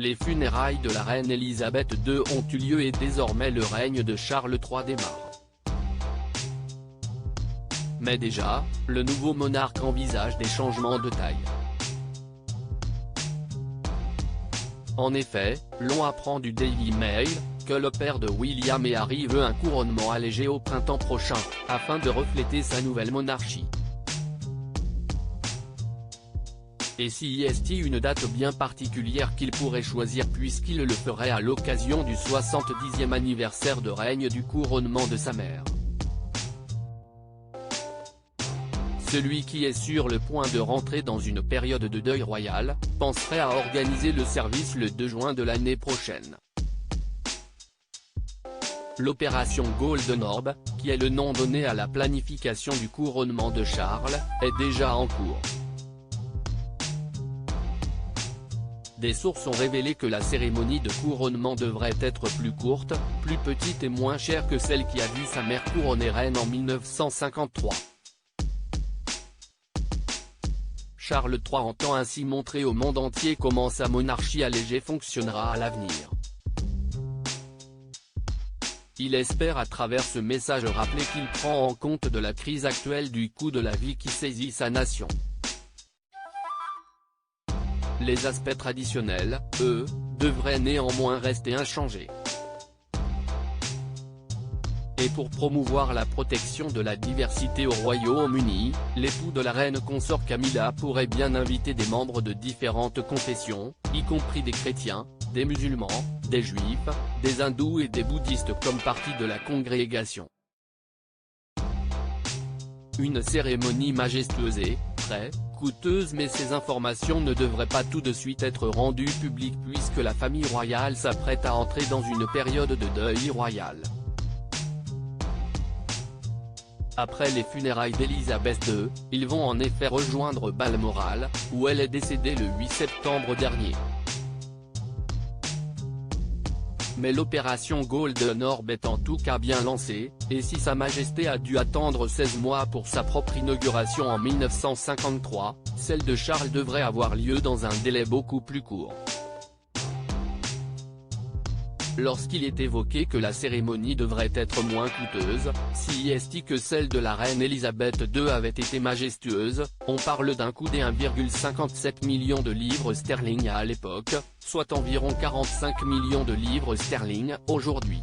Les funérailles de la reine Elisabeth II ont eu lieu et désormais le règne de Charles III démarre. Mais déjà, le nouveau monarque envisage des changements de taille. En effet, l'on apprend du Daily Mail, que le père de William et Harry veut un couronnement allégé au printemps prochain, afin de refléter sa nouvelle monarchie. Et si y est une date bien particulière qu'il pourrait choisir puisqu'il le ferait à l'occasion du 70e anniversaire de règne du couronnement de sa mère. Celui qui est sur le point de rentrer dans une période de deuil royal, penserait à organiser le service le 2 juin de l'année prochaine. L'opération Golden Orb, qui est le nom donné à la planification du couronnement de Charles, est déjà en cours. Des sources ont révélé que la cérémonie de couronnement devrait être plus courte, plus petite et moins chère que celle qui a vu sa mère couronnée reine en 1953. Charles III entend ainsi montrer au monde entier comment sa monarchie allégée fonctionnera à l'avenir. Il espère à travers ce message rappeler qu'il prend en compte de la crise actuelle du coût de la vie qui saisit sa nation. Les aspects traditionnels, eux, devraient néanmoins rester inchangés. Et pour promouvoir la protection de la diversité au Royaume-Uni, l'époux de la reine consort Camilla pourrait bien inviter des membres de différentes confessions, y compris des chrétiens, des musulmans, des juifs, des hindous et des bouddhistes comme partie de la congrégation. Une cérémonie majestueuse et, très, coûteuse, mais ces informations ne devraient pas tout de suite être rendues publiques puisque la famille royale s'apprête à entrer dans une période de deuil royal. Après les funérailles d'Elisabeth II, ils vont en effet rejoindre Balmoral, où elle est décédée le 8 septembre dernier. Mais l'opération Golden Orb est en tout cas bien lancée, et si Sa Majesté a dû attendre 16 mois pour sa propre inauguration en 1953, celle de Charles devrait avoir lieu dans un délai beaucoup plus court. Lorsqu'il est évoqué que la cérémonie devrait être moins coûteuse, si est que celle de la reine Elisabeth II avait été majestueuse, on parle d'un coût des 1,57 million de livres sterling à l'époque, soit environ 45 millions de livres sterling aujourd'hui.